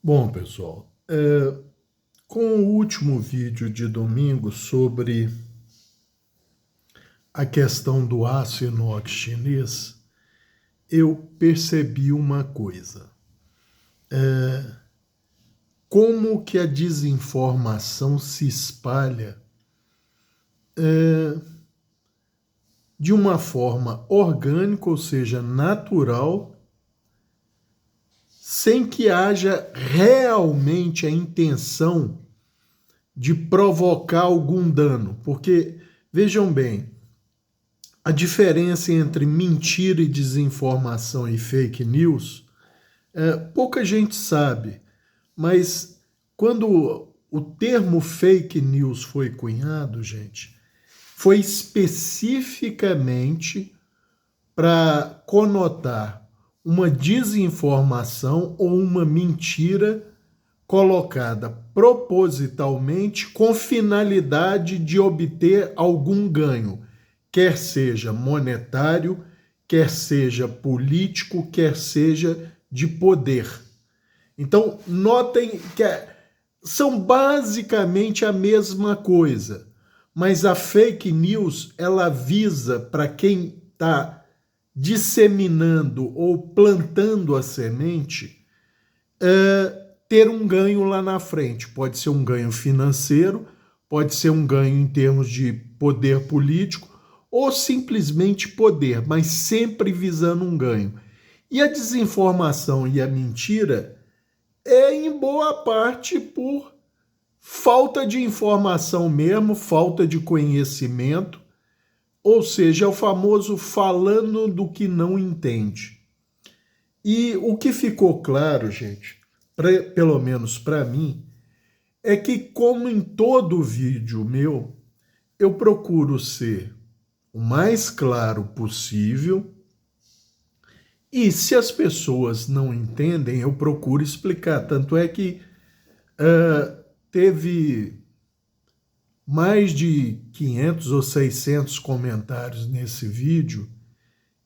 Bom, pessoal, com o último vídeo de domingo sobre a questão do aço inox chinês, eu percebi uma coisa. Como que a desinformação se espalha de uma forma orgânica, ou seja, natural, sem que haja realmente a intenção de provocar algum dano. Porque, vejam bem, a diferença entre mentira e desinformação e fake news, pouca gente sabe, mas quando o termo fake news foi cunhado, gente, foi especificamente para conotar uma desinformação ou uma mentira colocada propositalmente com finalidade de obter algum ganho, quer seja monetário, quer seja político, quer seja de poder. Então, notem que são basicamente a mesma coisa, mas a fake news, ela visa para quem está disseminando ou plantando a semente, ter um ganho lá na frente. Pode ser um ganho financeiro, pode ser um ganho em termos de poder político, ou simplesmente poder, mas sempre visando um ganho. E a desinformação e a mentira é, em boa parte, por falta de informação mesmo, falta de conhecimento, ou seja, é o famoso falando do que não entende. E o que ficou claro, gente, pelo menos para mim, é que, como em todo vídeo meu, eu procuro ser o mais claro possível. E se as pessoas não entendem, eu procuro explicar. Tanto é que teve mais de 500 ou 600 comentários nesse vídeo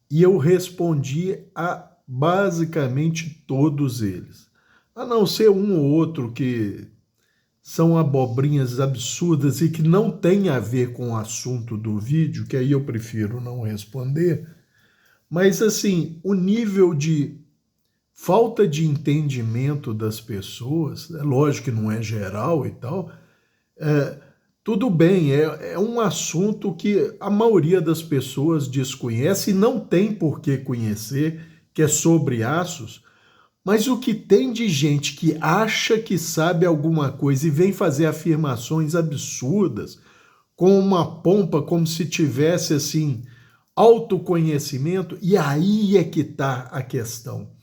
e eu respondi a basicamente todos eles. A não ser um ou outro que são abobrinhas absurdas e que não tem a ver com o assunto do vídeo, que aí eu prefiro não responder. Mas, assim, o nível de falta de entendimento das pessoas, é lógico que não é geral e tal, tudo bem, é um assunto que a maioria das pessoas desconhece e não tem por que conhecer, que é sobre aços, mas o que tem de gente que acha que sabe alguma coisa e vem fazer afirmações absurdas, com uma pompa, como se tivesse, assim, autoconhecimento, e aí é que está a questão.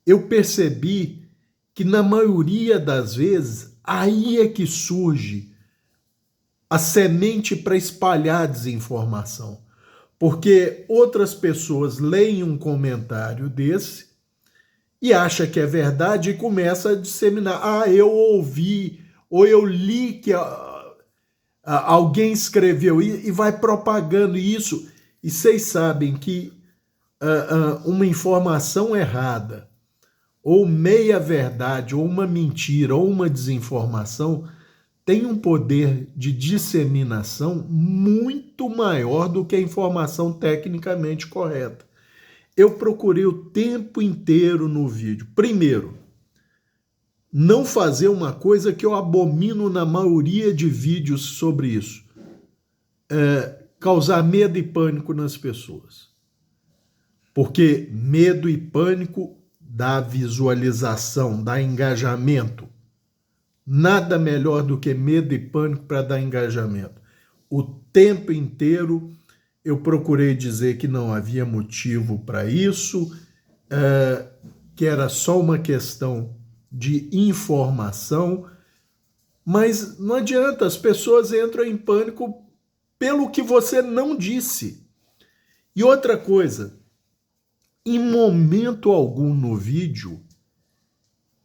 Eu percebi que, na maioria das vezes, aí é que surge a semente para espalhar a desinformação. Porque outras pessoas leem um comentário desse e acha que é verdade e começa a disseminar. Ah, eu ouvi, ou eu li que alguém escreveu e vai propagando isso. E vocês sabem que uma informação errada, ou meia verdade, ou uma mentira, ou uma desinformação, tem um poder de disseminação muito maior do que a informação tecnicamente correta. Eu procurei o tempo inteiro no vídeo. Primeiro, não fazer uma coisa que eu abomino na maioria de vídeos sobre isso. Causar medo e pânico nas pessoas. Porque medo e pânico dá visualização, dá engajamento. Nada melhor do que medo e pânico para dar engajamento. O tempo inteiro eu procurei dizer que não havia motivo para isso, que era só uma questão de informação, mas não adianta, as pessoas entram em pânico pelo que você não disse. E outra coisa, em momento algum no vídeo,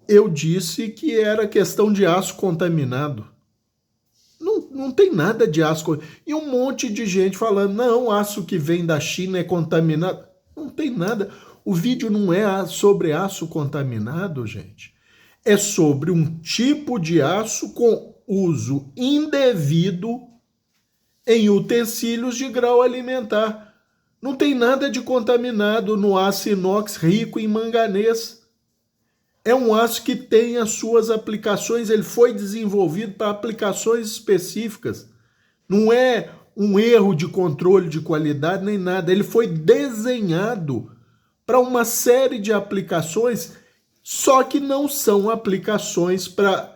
eu disse que era questão de aço contaminado. Não tem nada de aço. E um monte de gente falando, não, aço que vem da China é contaminado. Não tem nada. O vídeo não é sobre aço contaminado, gente. é sobre um tipo de aço com uso indevido em utensílios de grau alimentar. Não tem nada de contaminado no aço inox rico em manganês. É um aço que tem as suas aplicações, ele foi desenvolvido para aplicações específicas. Não é um erro de controle de qualidade nem nada. Ele foi desenhado para uma série de aplicações, só que não são aplicações para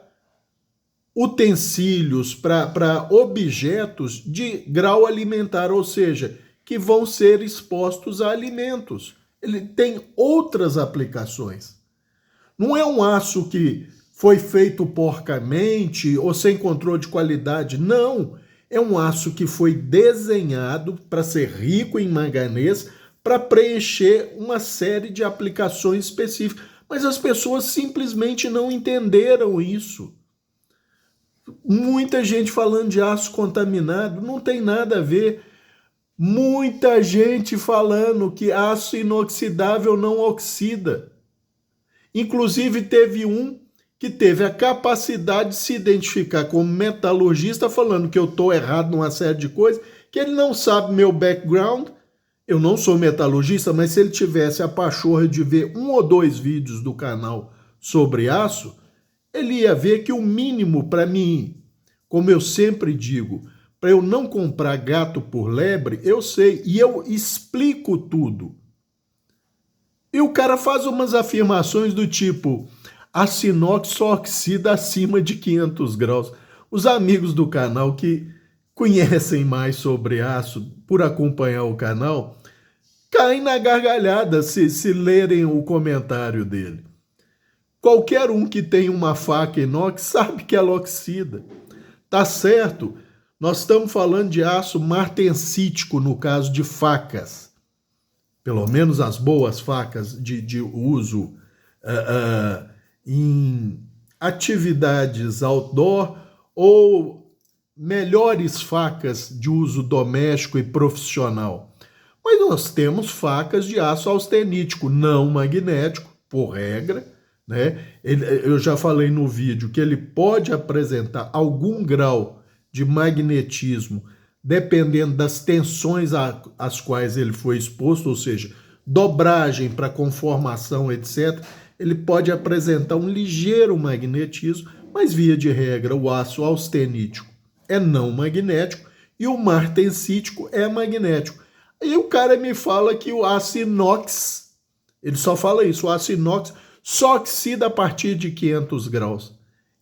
utensílios, para objetos de grau alimentar, ou seja, que vão ser expostos a alimentos. Ele tem outras aplicações. Não é um aço que foi feito porcamente ou sem controle de qualidade, não. É um aço que foi desenhado para ser rico em manganês, para preencher uma série de aplicações específicas. Mas as pessoas simplesmente não entenderam isso. Muita gente falando de aço contaminado, não tem nada a ver. Muita gente falando que aço inoxidável não oxida. Inclusive teve um que teve a capacidade de se identificar como metalurgista, falando que eu estou errado numa série de coisas, que ele não sabe meu background. Eu não sou metalurgista, mas se ele tivesse a pachorra de ver 1 ou 2 vídeos do canal sobre aço, ele ia ver que o mínimo para mim, como eu sempre digo, para eu não comprar gato por lebre, eu sei, e eu explico tudo. E o cara faz umas afirmações do tipo, aço inox só oxida acima de 500 graus. Os amigos do canal que conhecem mais sobre aço por acompanhar o canal, caem na gargalhada se lerem o comentário dele. Qualquer um que tem uma faca inox sabe que ela oxida. Tá certo? Nós estamos falando de aço martensítico no caso de facas. Pelo menos as boas facas de uso em atividades outdoor ou melhores facas de uso doméstico e profissional. Mas nós temos facas de aço austenítico, não magnético, por regra, né? Eu já falei no vídeo que ele pode apresentar algum grau de magnetismo dependendo das tensões às quais ele foi exposto, ou seja, dobragem para conformação, etc., ele pode apresentar um ligeiro magnetismo, mas via de regra o aço austenítico é não magnético e o martensítico é magnético. Aí o cara me fala que o aço inox, ele só fala isso, o aço inox só oxida a partir de 500 graus.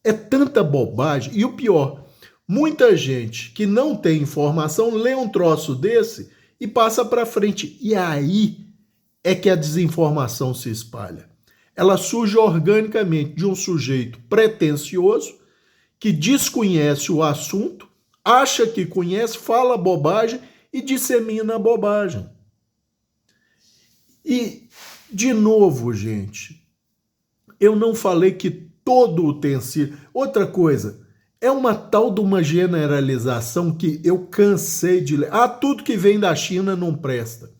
É tanta bobagem. E o pior, muita gente que não tem informação lê um troço desse e passa para frente. E aí é que a desinformação se espalha. Ela surge organicamente de um sujeito pretensioso que desconhece o assunto, acha que conhece, fala bobagem e dissemina a bobagem. E, de novo, gente, eu não falei que todo utensílio... Outra coisa, é uma tal de uma generalização que eu cansei de ler. Ah, tudo que vem da China não presta.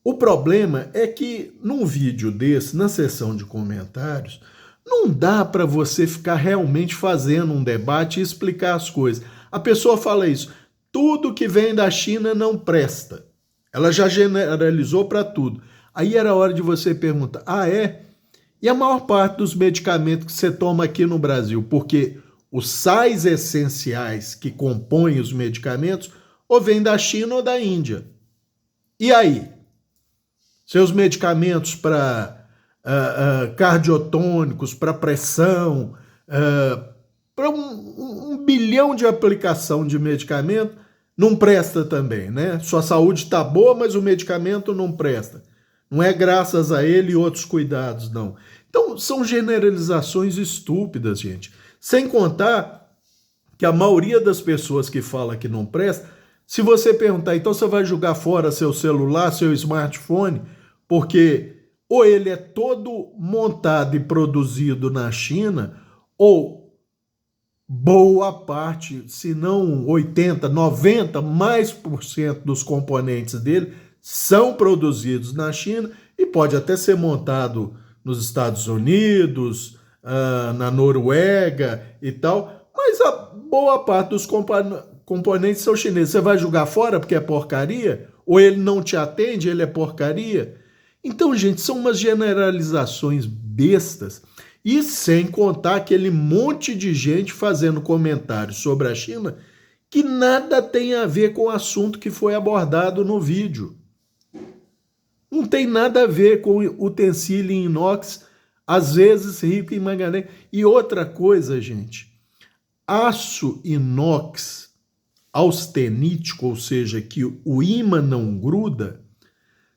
O problema é que num vídeo desse, na seção de comentários, não dá para você ficar realmente fazendo um debate e explicar as coisas. A pessoa fala isso, tudo que vem da China não presta. Ela já generalizou para tudo. Aí era hora de você perguntar, ah, é? E a maior parte dos medicamentos que você toma aqui no Brasil, porque os sais essenciais que compõem os medicamentos ou vêm da China ou da Índia. E aí? Seus medicamentos para cardiotônicos, para pressão, para um bilhão de aplicação de medicamento, não presta também, né? Sua saúde está boa, mas o medicamento não presta. Não é graças a ele e outros cuidados, não. Então, são generalizações estúpidas, gente. Sem contar que a maioria das pessoas que fala que não presta, se você perguntar, então você vai jogar fora seu celular, seu smartphone, porque ou ele é todo montado e produzido na China, ou boa parte, se não 80, 90, mais por cento dos componentes dele são produzidos na China e pode até ser montado nos Estados Unidos, na Noruega e tal, mas a boa parte dos componentes são chineses. Você vai jogar fora porque é porcaria? Ou ele não te atende, ele é porcaria? Então, gente, são umas generalizações bestas, e sem contar aquele monte de gente fazendo comentários sobre a China que nada tem a ver com o assunto que foi abordado no vídeo. Não tem nada a ver com utensílio em inox, às vezes rico em manganês. E outra coisa, gente, aço inox austenítico, ou seja, que o ímã não gruda,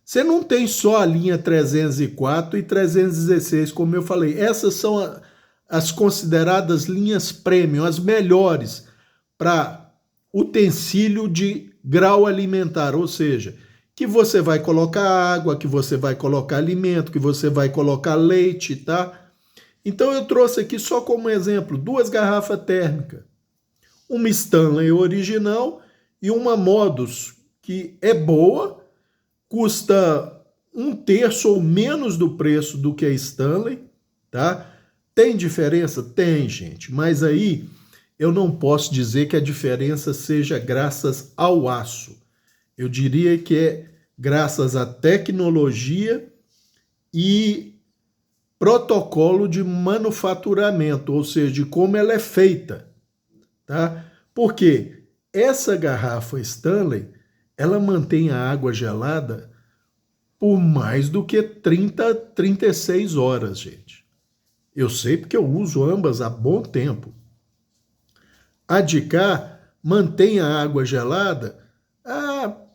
você não tem só a linha 304 e 316, como eu falei. Essas são as consideradas linhas premium, as melhores para utensílio de grau alimentar, ou seja, que você vai colocar água, que você vai colocar alimento, que você vai colocar leite, tá? Então eu trouxe aqui só como exemplo 2 garrafas térmicas, uma Stanley original e uma Modus, que é boa, custa 1/3 ou menos do preço do que a Stanley, tá? Tem diferença? Tem, gente, mas aí eu não posso dizer que a diferença seja graças ao aço. Eu diria que é graças à tecnologia e protocolo de manufaturamento, ou seja, de como ela é feita, tá? Porque essa garrafa Stanley, ela mantém a água gelada por mais do que 36 horas, gente. Eu sei porque eu uso ambas há bom tempo. A de cá mantém a água gelada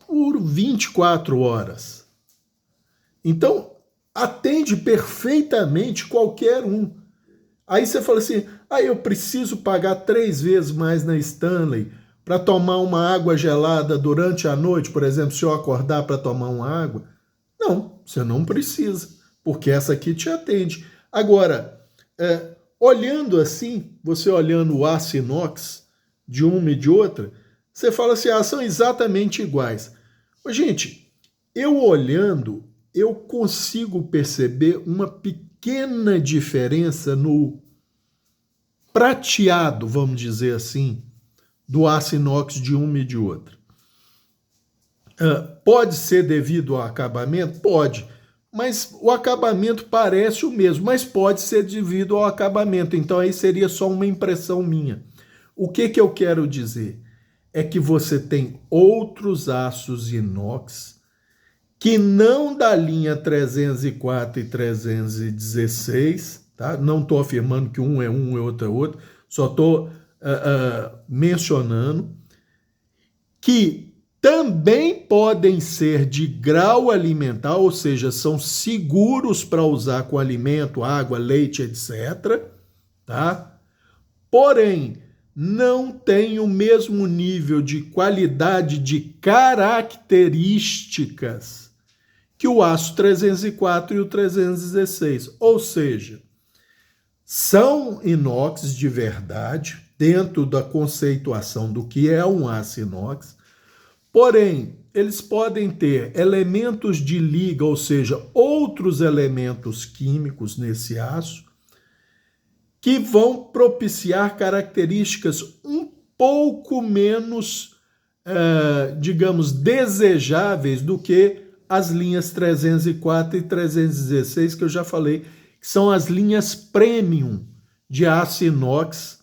por 24 horas. Então, atende perfeitamente qualquer um. Aí você fala assim, eu preciso pagar 3 vezes mais na Stanley para tomar uma água gelada durante a noite, por exemplo, se eu acordar para tomar uma água. Não, você não precisa, porque essa aqui te atende. Agora, olhando assim, você olhando o aço inox de uma e de outra, você fala assim, são exatamente iguais. Mas, gente, eu olhando, eu consigo perceber uma pequena diferença no prateado, vamos dizer assim, do aço inox de uma e de outra. Pode ser devido ao acabamento? Pode, mas o acabamento parece o mesmo, mas pode ser devido ao acabamento, então aí seria só uma impressão minha. O que eu quero dizer? É que você tem outros aços inox que não da linha 304 e 316, tá? Não estou afirmando que um e outro é outro, só estou mencionando que também podem ser de grau alimentar, ou seja, são seguros para usar com alimento, água, leite, etc. Tá? Porém, não tem o mesmo nível de qualidade de características que o aço 304 e o 316. Ou seja, são inox de verdade, dentro da conceituação do que é um aço inox, porém, eles podem ter elementos de liga, ou seja, outros elementos químicos nesse aço, que vão propiciar características um pouco menos, digamos, desejáveis do que as linhas 304 e 316, que eu já falei, que são as linhas premium de aço inox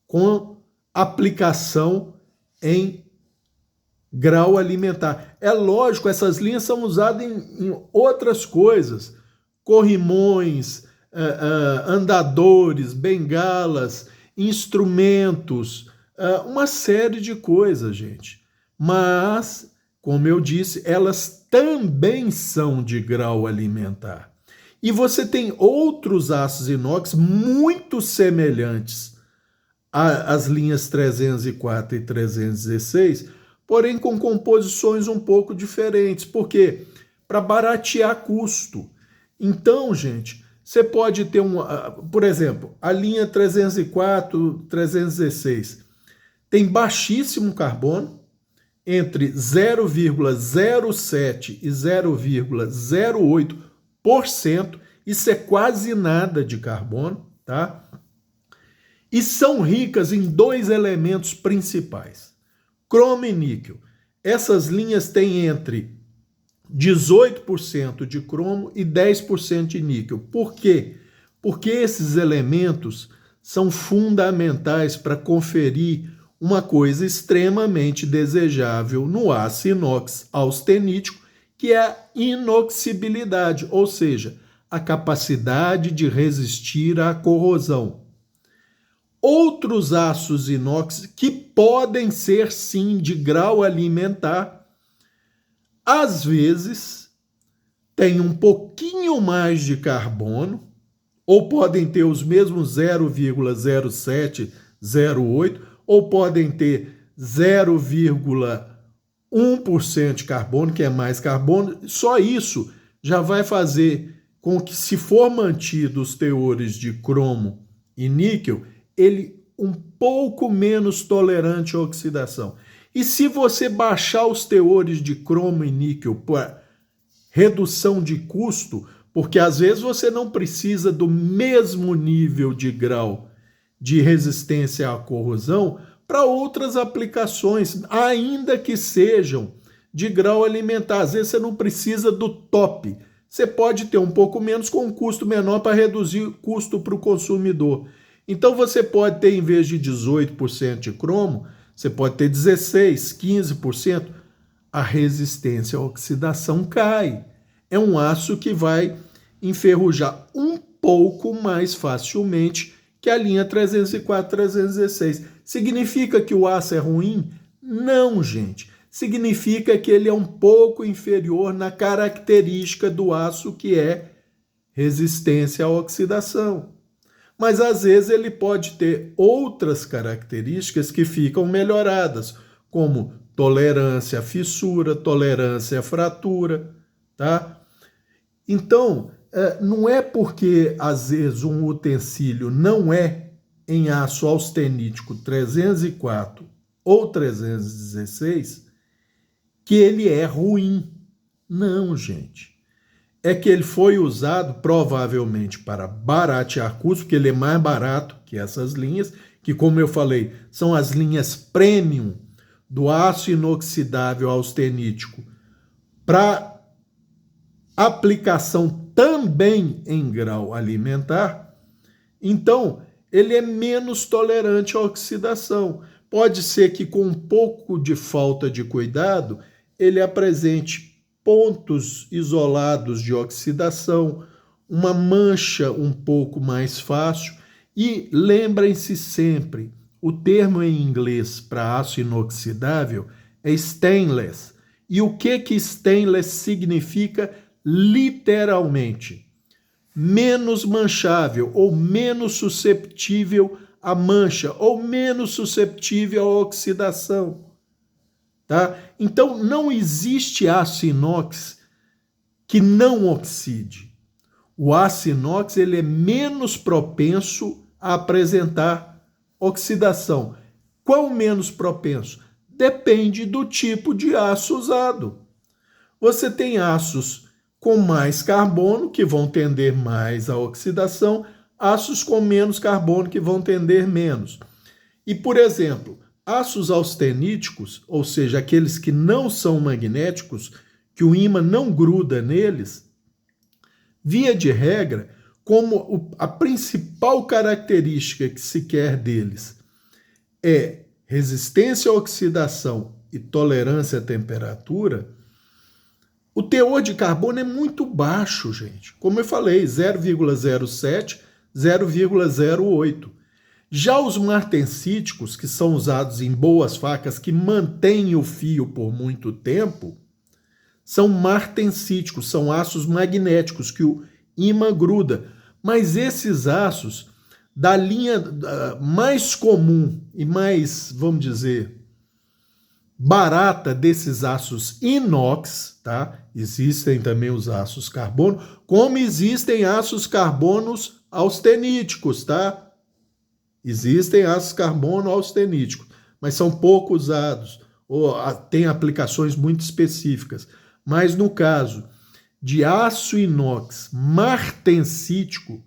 com aplicação em grau alimentar. É lógico, essas linhas são usadas em outras coisas, corrimões, andadores, bengalas, instrumentos, uma série de coisas, gente. Mas, como eu disse, elas também são de grau alimentar. E você tem outros aços inox muito semelhantes às linhas 304 e 316, porém com composições um pouco diferentes. Por quê? Para baratear custo. Então, gente, você pode ter por exemplo, a linha 304, 316 tem baixíssimo carbono, entre 0,07 e 0,08%, isso é quase nada de carbono, tá? tá? E são ricas em dois elementos principais, cromo e níquel. Essas linhas têm entre 18% de cromo e 10% de níquel. Por quê? Porque esses elementos são fundamentais para conferir uma coisa extremamente desejável no aço inox austenítico, que é a inoxibilidade, ou seja, a capacidade de resistir à corrosão. Outros aços inox que podem ser sim de grau alimentar, às vezes têm um pouquinho mais de carbono, ou podem ter os mesmos 0,0708, ou podem ter 0,1% de carbono, que é mais carbono. Só isso já vai fazer com que, se for mantido os teores de cromo e níquel, ele um pouco menos tolerante à oxidação. E se você baixar os teores de cromo e níquel para redução de custo, porque às vezes você não precisa do mesmo nível de grau de resistência à corrosão para outras aplicações, ainda que sejam de grau alimentar. Às vezes você não precisa do top. Você pode ter um pouco menos com um custo menor para reduzir o custo para o consumidor. Então você pode ter, em vez de 18% de cromo, você pode ter 16%, 15%. A resistência à oxidação cai. É um aço que vai enferrujar um pouco mais facilmente que a linha 304, 316. Significa que o aço é ruim? Não, gente. Significa que ele é um pouco inferior na característica do aço, que é resistência à oxidação. Mas às vezes ele pode ter outras características que ficam melhoradas, como tolerância à fissura, tolerância à fratura, tá? Então, não é porque às vezes um utensílio não é em aço austenítico 304 ou 316 que ele é ruim. Não, gente. É que ele foi usado provavelmente para baratear custo, porque ele é mais barato que essas linhas, que, como eu falei, são as linhas premium do aço inoxidável austenítico para aplicação também em grau alimentar. Então, ele é menos tolerante à oxidação. Pode ser que, com um pouco de falta de cuidado, ele apresente pontos isolados de oxidação, uma mancha um pouco mais fácil. E lembrem-se sempre, o termo em inglês para aço inoxidável é stainless. E o que stainless significa literalmente? Menos manchável, ou menos susceptível à mancha, ou menos susceptível à oxidação. Tá? Então, não existe aço inox que não oxide. O aço inox ele é menos propenso a apresentar oxidação. Qual menos propenso? Depende do tipo de aço usado. Você tem aços com mais carbono, que vão tender mais à oxidação, aços com menos carbono, que vão tender menos. E, por exemplo, aços austeníticos, ou seja, aqueles que não são magnéticos, que o ímã não gruda neles, via de regra, como a principal característica que se quer deles é resistência à oxidação e tolerância à temperatura, o teor de carbono é muito baixo, gente. Como eu falei, 0,07, 0,08. Já os martensíticos, que são usados em boas facas, que mantêm o fio por muito tempo, são martensíticos, são aços magnéticos que o ímã gruda. Mas esses aços, da linha mais comum e mais, vamos dizer, barata desses aços inox, tá? Existem também os aços carbono, como existem aços carbonos austeníticos, tá? Existem aços carbono austeníticos, mas são pouco usados, ou têm aplicações muito específicas. Mas no caso de aço inox martensítico,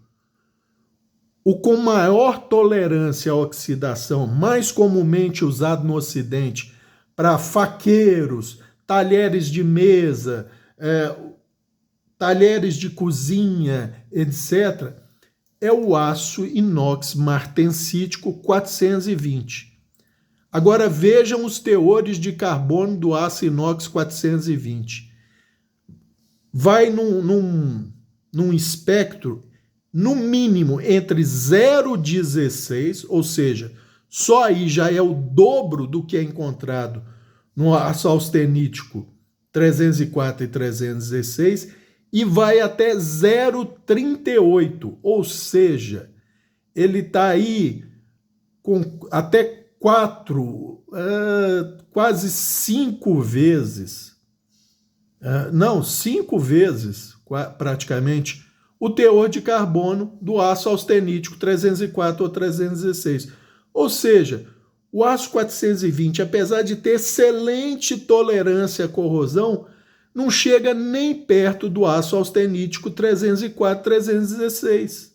o com maior tolerância à oxidação, mais comumente usado no Ocidente para faqueiros, talheres de mesa, talheres de cozinha, etc., é o aço inox martensítico 420. Agora vejam os teores de carbono do aço inox 420. Vai num espectro, no mínimo, entre 0,16, ou seja, só aí já é o dobro do que é encontrado no aço austenítico 304 e 316, e vai até 0,38, ou seja, ele está aí com até 5 vezes, não, 5 vezes praticamente, o teor de carbono do aço austenítico 304 ou 316. Ou seja, o aço 420, apesar de ter excelente tolerância à corrosão, não chega nem perto do aço austenítico 304, 316.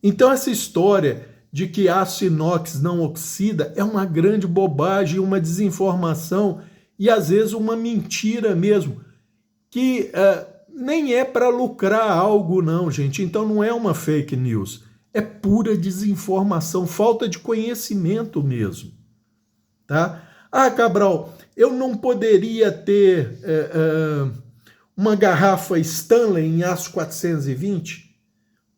Então essa história de que aço inox não oxida é uma grande bobagem, uma desinformação e às vezes uma mentira mesmo, que nem é para lucrar algo não, gente. Então não é uma fake news, é pura desinformação, falta de conhecimento mesmo, tá? Ah, Cabral, eu não poderia ter uma garrafa Stanley em aço 420?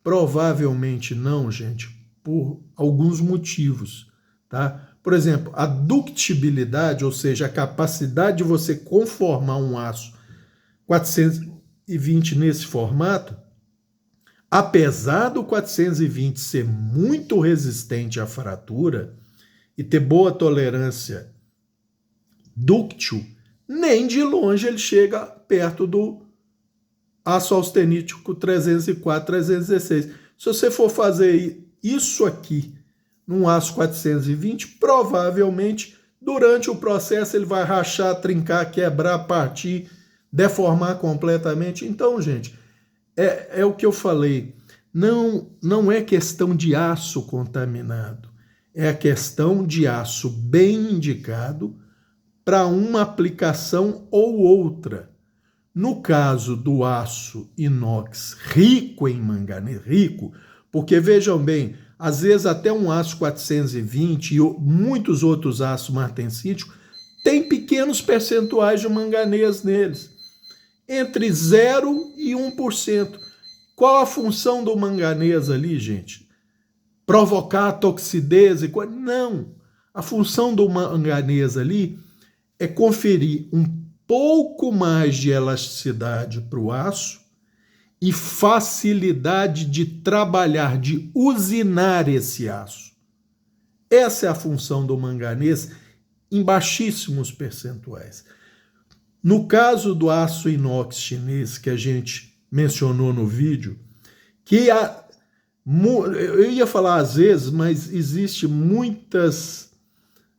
Provavelmente não, gente, por alguns motivos, tá? Por exemplo, a ductibilidade, ou seja, a capacidade de você conformar um aço 420 nesse formato, apesar do 420 ser muito resistente à fratura e ter boa tolerância dúctil, nem de longe ele chega perto do aço austenítico 304, 316. Se você for fazer isso aqui num aço 420, provavelmente durante o processo ele vai rachar, trincar, quebrar, partir, deformar completamente. Então, gente, é o que eu falei, não é questão de aço contaminado, é a questão de aço bem indicado para uma aplicação ou outra. No caso do aço inox rico em manganês, porque vejam bem, às vezes até um aço 420 e muitos outros aços martensíticos tem pequenos percentuais de manganês neles, entre 0 e 1%. Qual a função do manganês ali, gente? Provocar toxidez? Não. A função do manganês ali é conferir um pouco mais de elasticidade para o aço e facilidade de trabalhar, de usinar esse aço. Essa é a função do manganês em baixíssimos percentuais. No caso do aço inox chinês que a gente mencionou no vídeo, eu ia falar às vezes, mas existe muitas,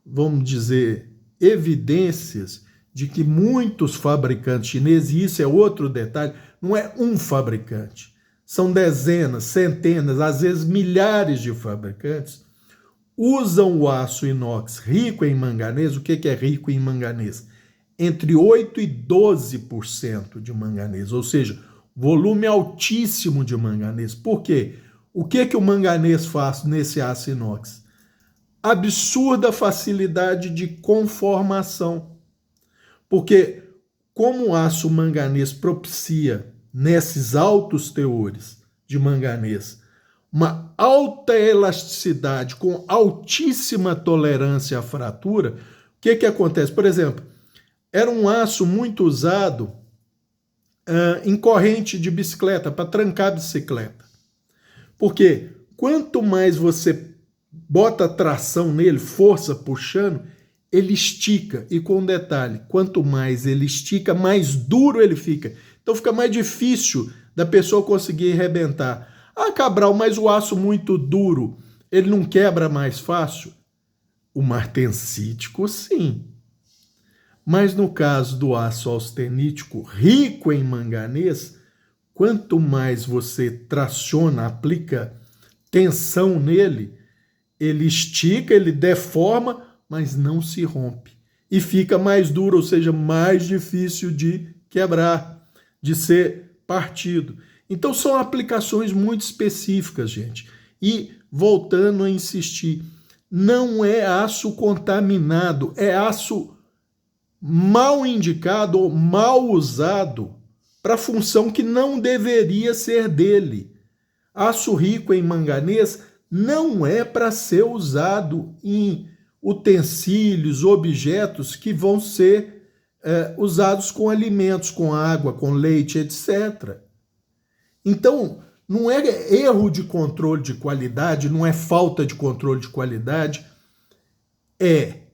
vamos dizer, evidências de que muitos fabricantes chineses, e isso é outro detalhe, não é um fabricante, são dezenas, centenas, às vezes milhares de fabricantes, usam o aço inox rico em manganês. O que é rico em manganês? Entre 8% e 12% de manganês, ou seja, volume altíssimo de manganês. Por quê? O que o manganês faz nesse aço inox? Absurda facilidade de conformação. Porque como o aço manganês propicia, nesses altos teores de manganês, uma alta elasticidade com altíssima tolerância à fratura, o que acontece? Por exemplo, era um aço muito usado em corrente de bicicleta, para trancar a bicicleta. Porque quanto mais você bota tração nele, força puxando, ele estica. E com um detalhe, quanto mais ele estica, mais duro ele fica. Então fica mais difícil da pessoa conseguir arrebentar. Ah, Cabral, mas o aço muito duro, ele não quebra mais fácil? O martensítico, sim. Mas no caso do aço austenítico rico em manganês, quanto mais você traciona, aplica tensão nele, ele estica, ele deforma, mas não se rompe. E fica mais duro, ou seja, mais difícil de quebrar, de ser partido. Então são aplicações muito específicas, gente. E voltando a insistir, não é aço contaminado, é aço mal indicado ou mal usado para a função que não deveria ser dele. Aço rico em manganês não é para ser usado em utensílios, objetos que vão ser usados com alimentos, com água, com leite, etc. Então, não é erro de controle de qualidade, não é falta de controle de qualidade, é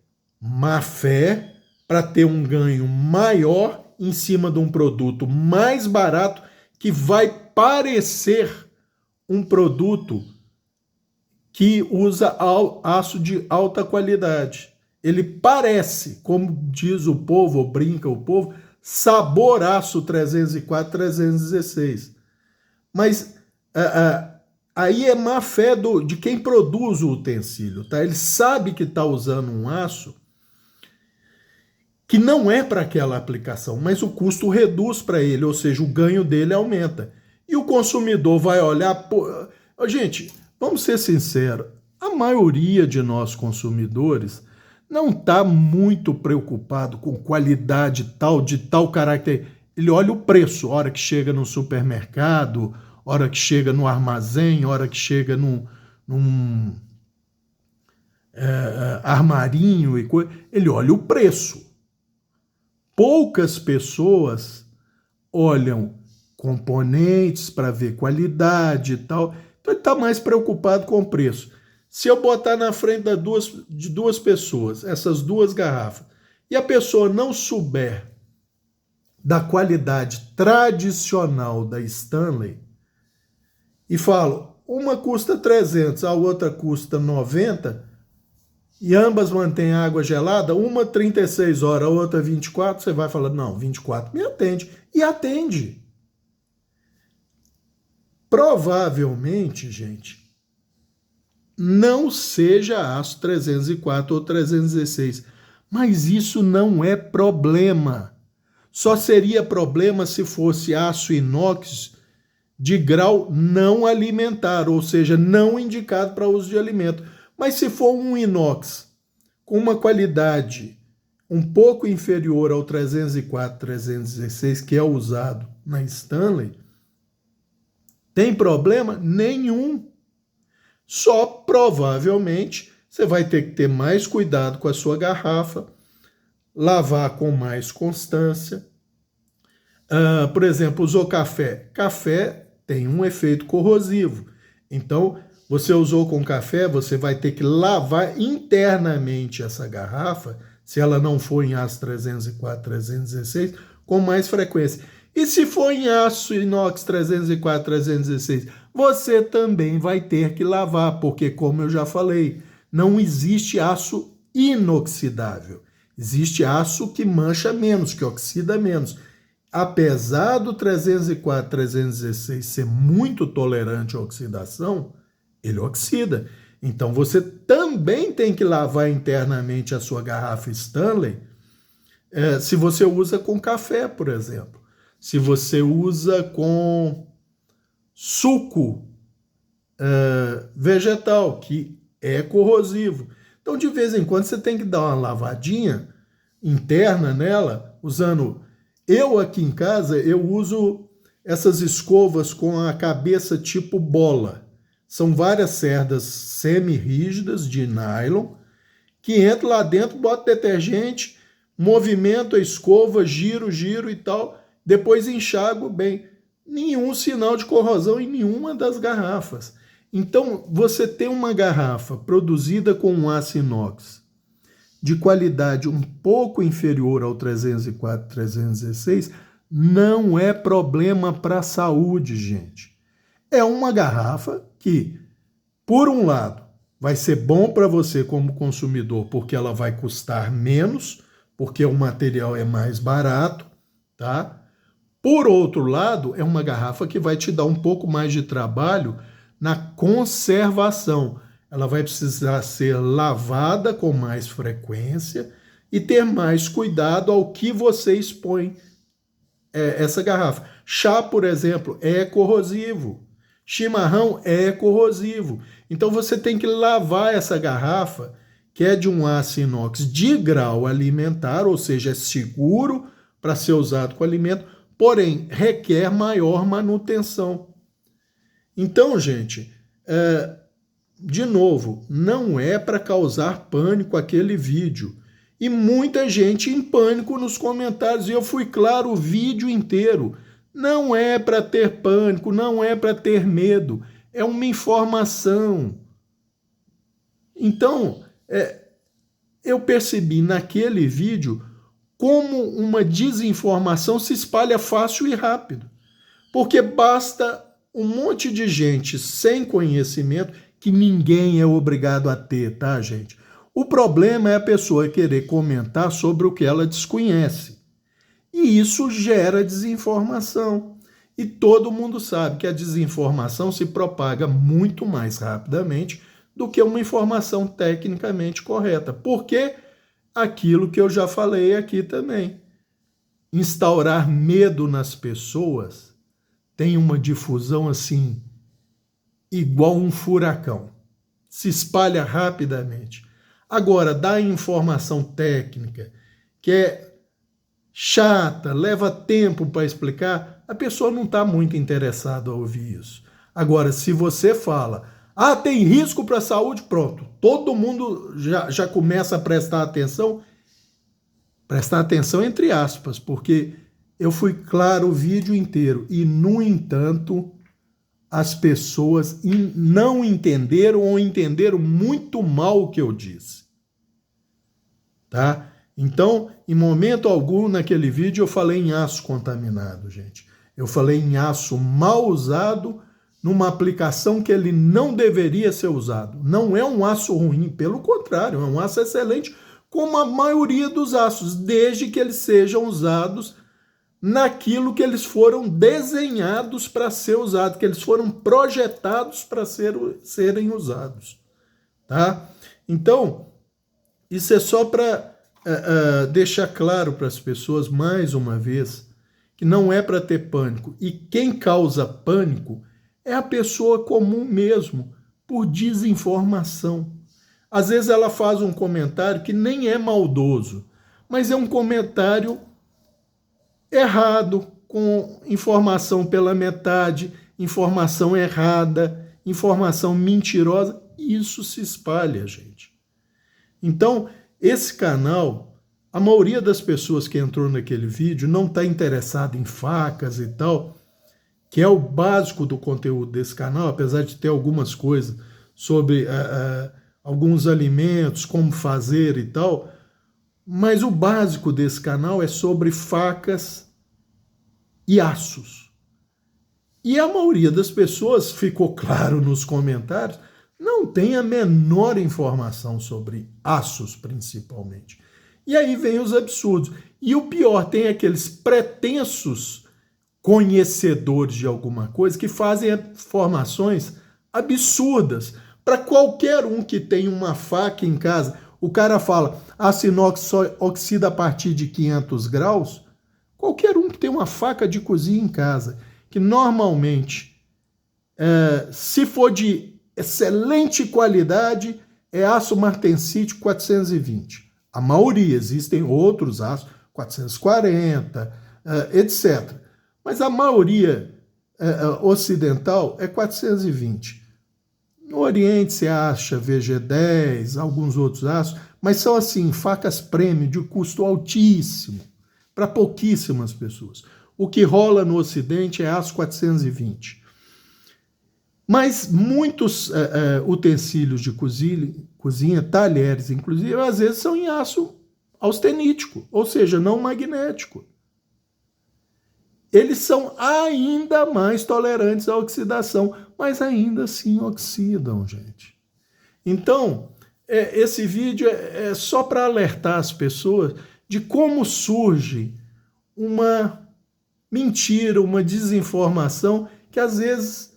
má fé para ter um ganho maior em cima de um produto mais barato que vai parecer um produto que usa aço de alta qualidade. Ele parece, como diz o povo, ou brinca o povo, sabor aço 304, 316. Mas aí é má fé de quem produz o utensílio, tá? Ele sabe que está usando um aço que não é para aquela aplicação, mas o custo reduz para ele, ou seja, o ganho dele aumenta. E o consumidor vai olhar... Pô, gente, vamos ser sinceros, a maioria de nós consumidores não está muito preocupado com qualidade tal, de tal caráter. Ele olha o preço, hora que chega no supermercado, hora que chega no armazém, hora que chega num armarinho e coisa. Ele olha o preço. Poucas pessoas olham componentes para ver qualidade e tal. Então ele está mais preocupado com o preço. Se eu botar na frente de duas pessoas, essas duas garrafas, e a pessoa não souber da qualidade tradicional da Stanley, e falo, uma custa 300, a outra custa 90, e ambas mantêm água gelada, uma 36 horas, a outra 24, você vai falar, não, 24 me atende. E atende. Provavelmente, gente, não seja aço 304 ou 316, mas isso não é problema. Só seria problema se fosse aço inox de grau não alimentar, ou seja, não indicado para uso de alimento. Mas se for um inox com uma qualidade um pouco inferior ao 304, 316, que é usado na Stanley, tem problema nenhum. Só provavelmente você vai ter que ter mais cuidado com a sua garrafa, lavar com mais constância. Por exemplo, usou café. Café tem um efeito corrosivo. Então, você usou com café, você vai ter que lavar internamente essa garrafa, se ela não for em aço 304, 316, com mais frequência. E se for em aço inox 304, 316, você também vai ter que lavar, porque, como eu já falei, não existe aço inoxidável. Existe aço que mancha menos, que oxida menos. Apesar do 304, 316 ser muito tolerante à oxidação, ele oxida. Então você também tem que lavar internamente a sua garrafa Stanley, se você usa com café, por exemplo. Se você usa com suco vegetal, que é corrosivo. Então, de vez em quando, você tem que dar uma lavadinha interna nela, usando... Eu aqui em casa, eu uso essas escovas com a cabeça tipo bola. São várias cerdas semi-rígidas de nylon, que entra lá dentro, bota detergente, movimento a escova, giro e tal, depois enxago bem. Nenhum sinal de corrosão em nenhuma das garrafas. Então, você tem uma garrafa produzida com um aço inox de qualidade um pouco inferior ao 304, 316, não é problema para a saúde, gente. É uma garrafa que, por um lado, vai ser bom para você como consumidor, porque ela vai custar menos, porque o material é mais barato, tá? Por outro lado, é uma garrafa que vai te dar um pouco mais de trabalho na conservação. Ela vai precisar ser lavada com mais frequência e ter mais cuidado ao que você expõe essa garrafa. Chá, por exemplo, é corrosivo. Chimarrão é corrosivo. Então você tem que lavar essa garrafa, que é de um aço inox de grau alimentar, ou seja, é seguro para ser usado com alimento, porém requer maior manutenção. Então, gente, de novo, não é para causar pânico aquele vídeo. E muita gente em pânico nos comentários, e eu fui claro o vídeo inteiro. Não é para ter pânico, não é para ter medo, é uma informação. Então, eu percebi naquele vídeo como uma desinformação se espalha fácil e rápido. Porque basta um monte de gente sem conhecimento, que ninguém é obrigado a ter, tá, gente? O problema é a pessoa querer comentar sobre o que ela desconhece. E isso gera desinformação. E todo mundo sabe que a desinformação se propaga muito mais rapidamente do que uma informação tecnicamente correta. Porque aquilo que eu já falei aqui também. Instaurar medo nas pessoas tem uma difusão assim, igual um furacão. Se espalha rapidamente. Agora, dar informação técnica, que é chata, leva tempo para explicar, a pessoa não está muito interessada a ouvir isso. Agora, se você fala, tem risco para a saúde, pronto, todo mundo já começa a prestar atenção entre aspas, porque eu fui claro o vídeo inteiro e, no entanto, as pessoas não entenderam ou entenderam muito mal o que eu disse. Tá? Então, em momento algum naquele vídeo eu falei em aço contaminado, gente. Eu falei em aço mal usado numa aplicação que ele não deveria ser usado. Não é um aço ruim, pelo contrário, é um aço excelente, como a maioria dos aços, desde que eles sejam usados naquilo que eles foram desenhados para ser usados, que eles foram projetados para serem usados. Tá? Então, isso é só para deixar claro para as pessoas, mais uma vez, que não é para ter pânico. E quem causa pânico é a pessoa comum mesmo, por desinformação. Às vezes ela faz um comentário que nem é maldoso, mas é um comentário errado, com informação pela metade, informação errada, informação mentirosa. Isso se espalha, gente. Então, esse canal, a maioria das pessoas que entrou naquele vídeo não está interessada em facas e tal, que é o básico do conteúdo desse canal, apesar de ter algumas coisas sobre alguns alimentos, como fazer e tal, mas o básico desse canal é sobre facas e aços. E a maioria das pessoas, ficou claro nos comentários, não tem a menor informação sobre aços, principalmente. E aí vem os absurdos. E o pior, tem aqueles pretensos conhecedores de alguma coisa que fazem informações absurdas. Para qualquer um que tem uma faca em casa, o cara fala, aço inox só oxida a partir de 500 graus. Qualquer um que tem uma faca de cozinha em casa, que normalmente, se for de excelente qualidade, é aço martensite 420. A maioria, existem outros aços, 440, etc. Mas a maioria ocidental é 420. No Oriente você acha VG10, alguns outros aços, mas são assim, facas premium de custo altíssimo, para pouquíssimas pessoas. O que rola no Ocidente é aço 420. Mas muitos utensílios de cozinha, talheres inclusive, às vezes são em aço austenítico, ou seja, não magnético. Eles são ainda mais tolerantes à oxidação, mas ainda assim oxidam, gente. Então, esse vídeo é só para alertar as pessoas de como surge uma mentira, uma desinformação que às vezes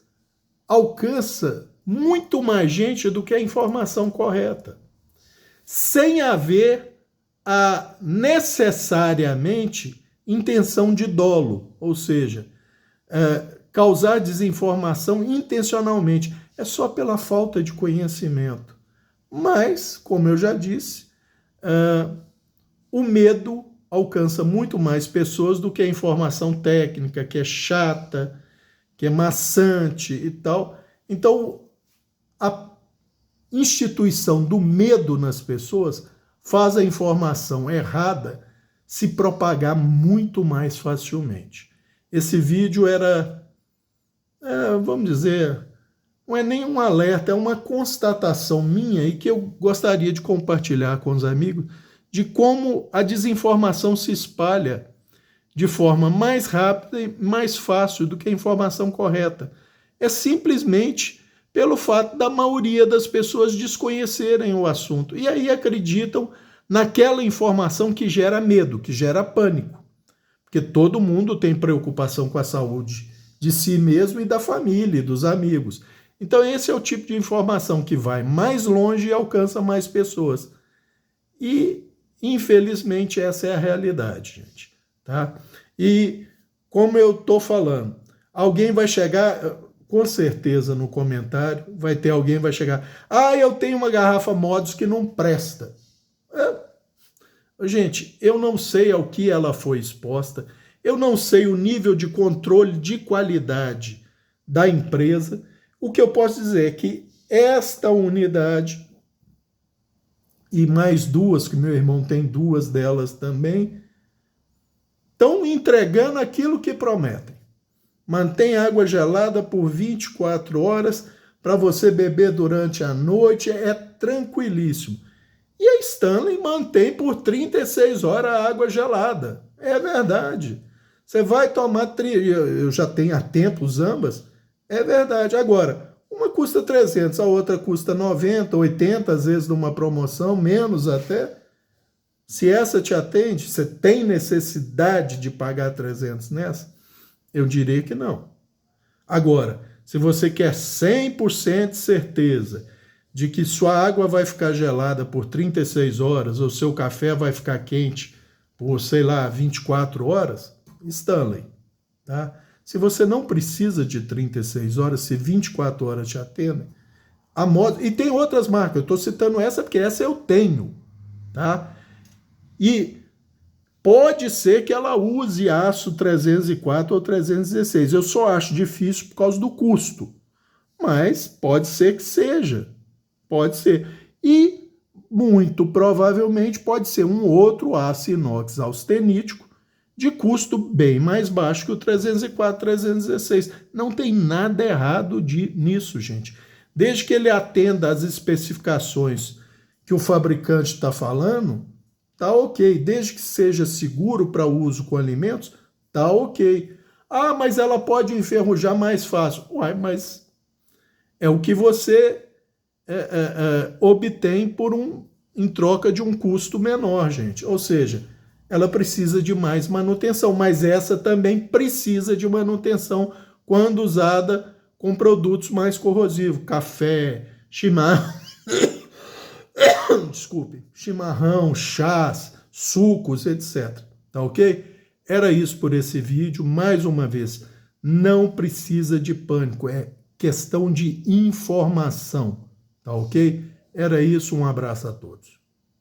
alcança muito mais gente do que a informação correta, sem haver necessariamente intenção de dolo, ou seja, causar desinformação intencionalmente. É só pela falta de conhecimento. Mas, como eu já disse, o medo alcança muito mais pessoas do que a informação técnica, que é chata, que é maçante e tal. Então, a instituição do medo nas pessoas faz a informação errada se propagar muito mais facilmente. Esse vídeo era, vamos dizer, não é nem um alerta, é uma constatação minha e que eu gostaria de compartilhar com os amigos de como a desinformação se espalha de forma mais rápida e mais fácil do que a informação correta. É simplesmente pelo fato da maioria das pessoas desconhecerem o assunto e aí acreditam naquela informação que gera medo, que gera pânico. Porque todo mundo tem preocupação com a saúde de si mesmo e da família e dos amigos. Então esse é o tipo de informação que vai mais longe e alcança mais pessoas. E, infelizmente, essa é a realidade, gente. Tá? E, como eu estou falando, alguém vai chegar, com certeza no comentário, vai ter alguém que vai chegar, eu tenho uma garrafa Modus que não presta. Gente, eu não sei ao que ela foi exposta, eu não sei o nível de controle de qualidade da empresa. O que eu posso dizer é que esta unidade, e mais duas, que meu irmão tem duas delas também, estão entregando aquilo que prometem. Mantém água gelada por 24 horas para você beber durante a noite, é tranquilíssimo. E a Stanley mantém por 36 horas a água gelada. É verdade. Você vai tomar... Eu já tenho há tempos ambas. É verdade. Agora, uma custa 300, a outra custa 90, 80, às vezes numa promoção, menos até. Se essa te atende, você tem necessidade de pagar 300 nessa? Eu diria que não. Agora, se você quer 100% de certeza de que sua água vai ficar gelada por 36 horas ou seu café vai ficar quente por, sei lá, 24 horas, Stanley, tá? Se você não precisa de 36 horas, se 24 horas te atendem, a Modus, e tem outras marcas, eu estou citando essa porque essa eu tenho, tá? E pode ser que ela use aço 304 ou 316, eu só acho difícil por causa do custo, mas pode ser que seja, pode ser. E muito provavelmente pode ser um outro aço inox austenítico de custo bem mais baixo que o 304, 316. Não tem nada errado nisso, gente. Desde que ele atenda às especificações que o fabricante está falando, tá ok. Desde que seja seguro para uso com alimentos, tá ok. Mas ela pode enferrujar mais fácil. Uai, mas é o que você obtém em troca de um custo menor, gente. Ou seja, ela precisa de mais manutenção, mas essa também precisa de manutenção quando usada com produtos mais corrosivos, café, chimarrão, chás, sucos, etc. Tá ok? Era isso por esse vídeo. Mais uma vez, não precisa de pânico, é questão de informação. Tá ok? Era isso, um abraço a todos.